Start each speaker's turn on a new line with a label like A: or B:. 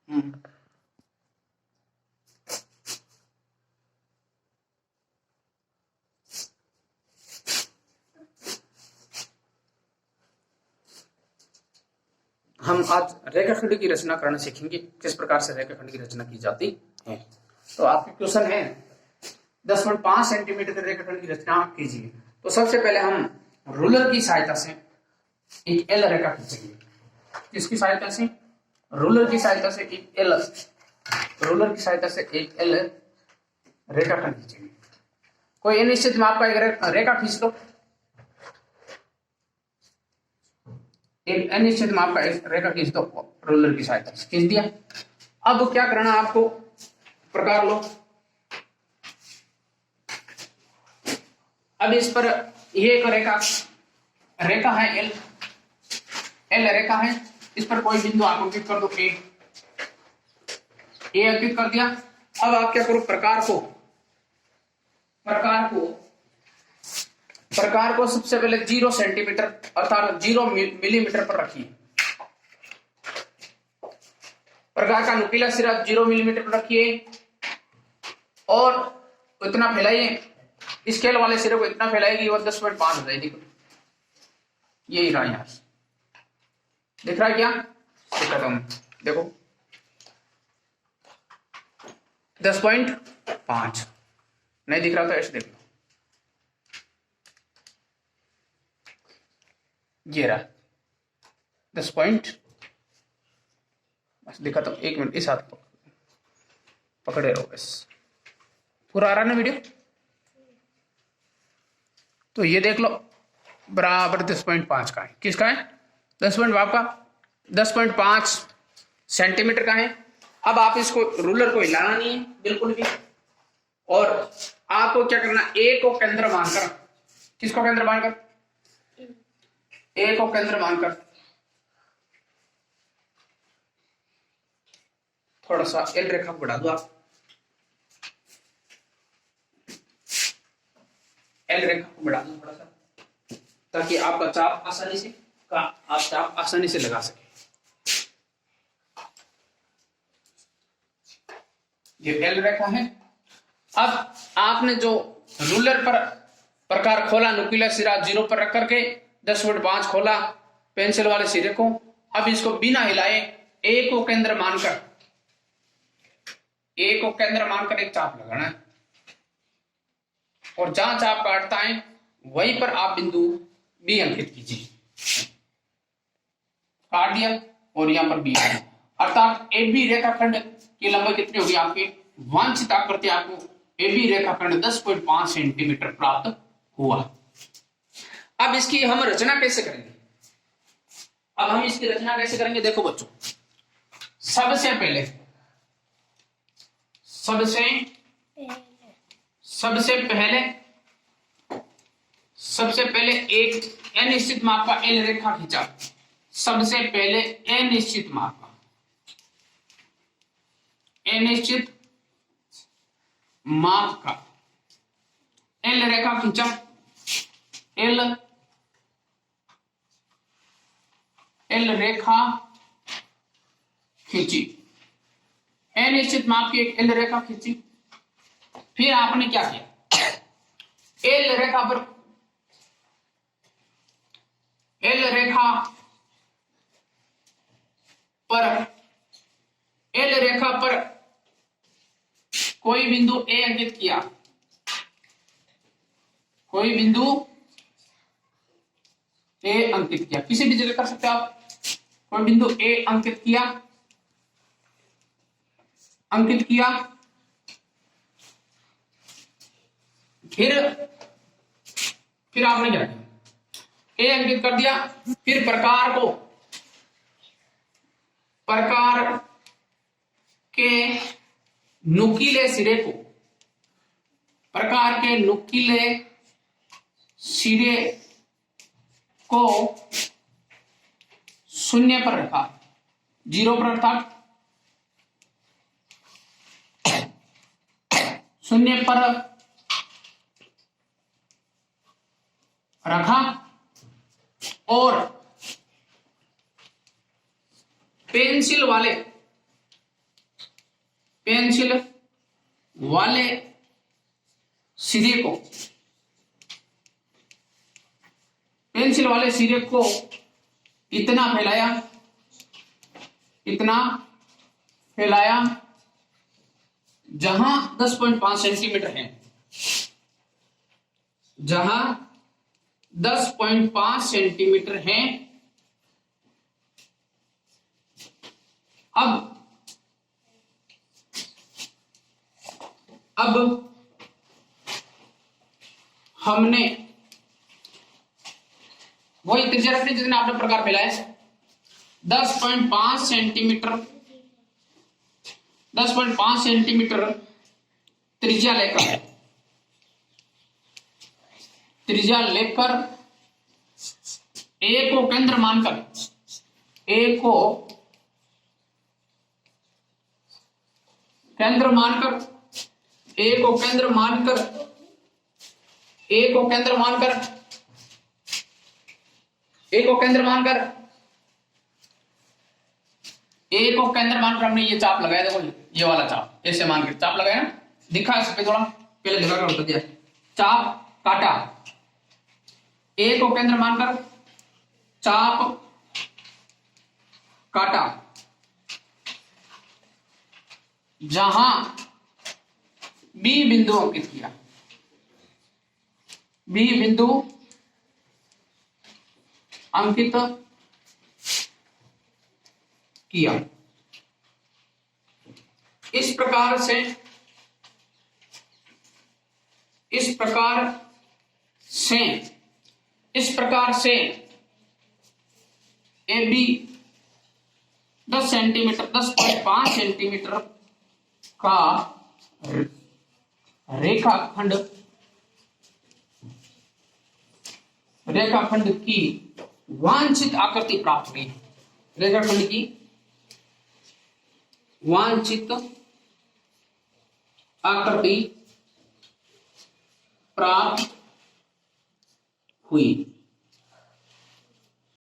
A: हम्म। हम आज रेखाखंड की रचना करना सीखेंगे, किस प्रकार से रेखाखंड की रचना की जाती है। तो आपके क्वेश्चन है 10.5 सेंटीमीटर के रेखाखंड की रचना कीजिए। तो सबसे पहले हम रूलर की सहायता से एक एल रेखा खींचेंगे। किसकी सहायता से? रूलर की सहायता से एक एल, रूलर की सहायता से एक एल रेखाखंड खींचेंगे। कोई निश्चित माप का एक रेखा खींच लो, एक अनिश्चित माप का एक रेखा खींच दो रूलर की सहायता से। खींच दिया। अब क्या करना आपको, प्रकार लो। अब इस पर ये एक रेखा है एल, एल रेखा है। इस पर कोई बिंदु आप अंकित कर दो, ए अंकित कर दिया। अब आप क्या करो, प्रकार को सबसे पहले 0 सेंटीमीटर अर्थात 0 मिलीमीटर पर रखिए। प्रकार का नुकीला सिरा 0 मिलीमीटर पर रखिए और इतना फैलाइए, स्केल वाले सिरे को इतना फैलाएगी और 10.5 हो जाएगी। यही रहा, यहां दिख रहा है क्या? दिखाता हूं, देखो 10.5 नहीं दिख रहा तो ऐसे देख लो, ये रहा 10 पॉइंट। बस दिखाता हूं, 1 मिनट इस हाथ पकड़े रहो, बस पूरा आ रहा ना वीडियो। तो ये देख लो बराबर 10.5 का है। किसका है? 10.5 का, 10.5 सेंटीमीटर का है। अब आप इसको रूलर को हिलाना नहीं है बिल्कुल भी, और आपको क्या करना, ए को केंद्र मानकर, किसको केंद्र मानकर? ए को केंद्र मानकर थोड़ा सा एल रेखा को बढ़ा दो आप, एल रेखा को बढ़ा दो थोड़ा सा, ताकि आपका चाप आसानी से लगा सके। ये एल रेखा है। अब आपने जो रूलर पर प्रकार खोला, नुकीला सिरा 0 पर रख करके 10.5 खोला पेंसिल वाले सिरे को। अब इसको बिना हिलाए ए को केंद्र मानकर, ए को केंद्र मानकर एक चाप लगाना है, और जहां चाप काटता है वहीं पर आप बिंदु बी अंकित कीजिए। काट दिया और यहां पर बी, अर्थात ए बी रेखाखंड की लंबाई कितनी होगी आपकी? वांछित आकृति आपको ए बी रेखाखंड 10.5 सेंटीमीटर प्राप्त हुआ। अब इसकी हम रचना कैसे करेंगे? अब हम इसकी रचना कैसे करेंगे, देखो बच्चों, सबसे पहले एक अनिश्चित माप का एल रेखा खींचा। सबसे पहले अनिश्चित माप का एल रेखा खींचा, एल रेखा खींची, अनिश्चित माप की एक एल रेखा खींची। फिर आपने क्या किया, एल रेखा पर कोई बिंदु ए अंकित किया, किसी भी जगह कर सकते हो आप। कोई बिंदु ए अंकित किया, फिर आपने क्या किया, ए अंकित कर दिया। फिर प्रकार के नुकीले सिरे को 0 पर रखा, 0 पर अर्थात 0 पर रखा, और पेंसिल वाले पेंसिल वाले सिरे को, पेंसिल वाले सिरे को इतना फैलाया, इतना फैलाया जहां 10.5 सेंटीमीटर है, जहां 10.5 सेंटीमीटर है। अब हमने वही त्रिज्या रखनी जितने आपने प्रकार फैलाया, 10.5 सेंटीमीटर, 10.5 सेंटीमीटर त्रिज्या लेकर, त्रिज्या लेकर ए को केंद्र मानकर, ए को केंद्र मानकर, ए को केंद्र मानकर, ए को केंद्र मानकर, ए को केंद्र मानकर, ए को केंद्र मानकर हमने ये चाप लगाया। देखो ये वाला चाप, ऐसे मान के चाप लगाया ना, दिखा इस पे थोड़ा पहले दिखा कर बता दिया। चाप काटा, ए को केंद्र मानकर चाप काटा, जहां बी बिंदु अंकित किया, बी बिंदु अंकित किया। इस प्रकार से, इस प्रकार से, इस प्रकार से ए बी 10 सेंटीमीटर, 10.5 सेंटीमीटर का रेखाखंड, रेखाखंड की वांछित आकृति प्राप्त हुई। रेखाखंड की वांछित आकृति प्राप्त हुई।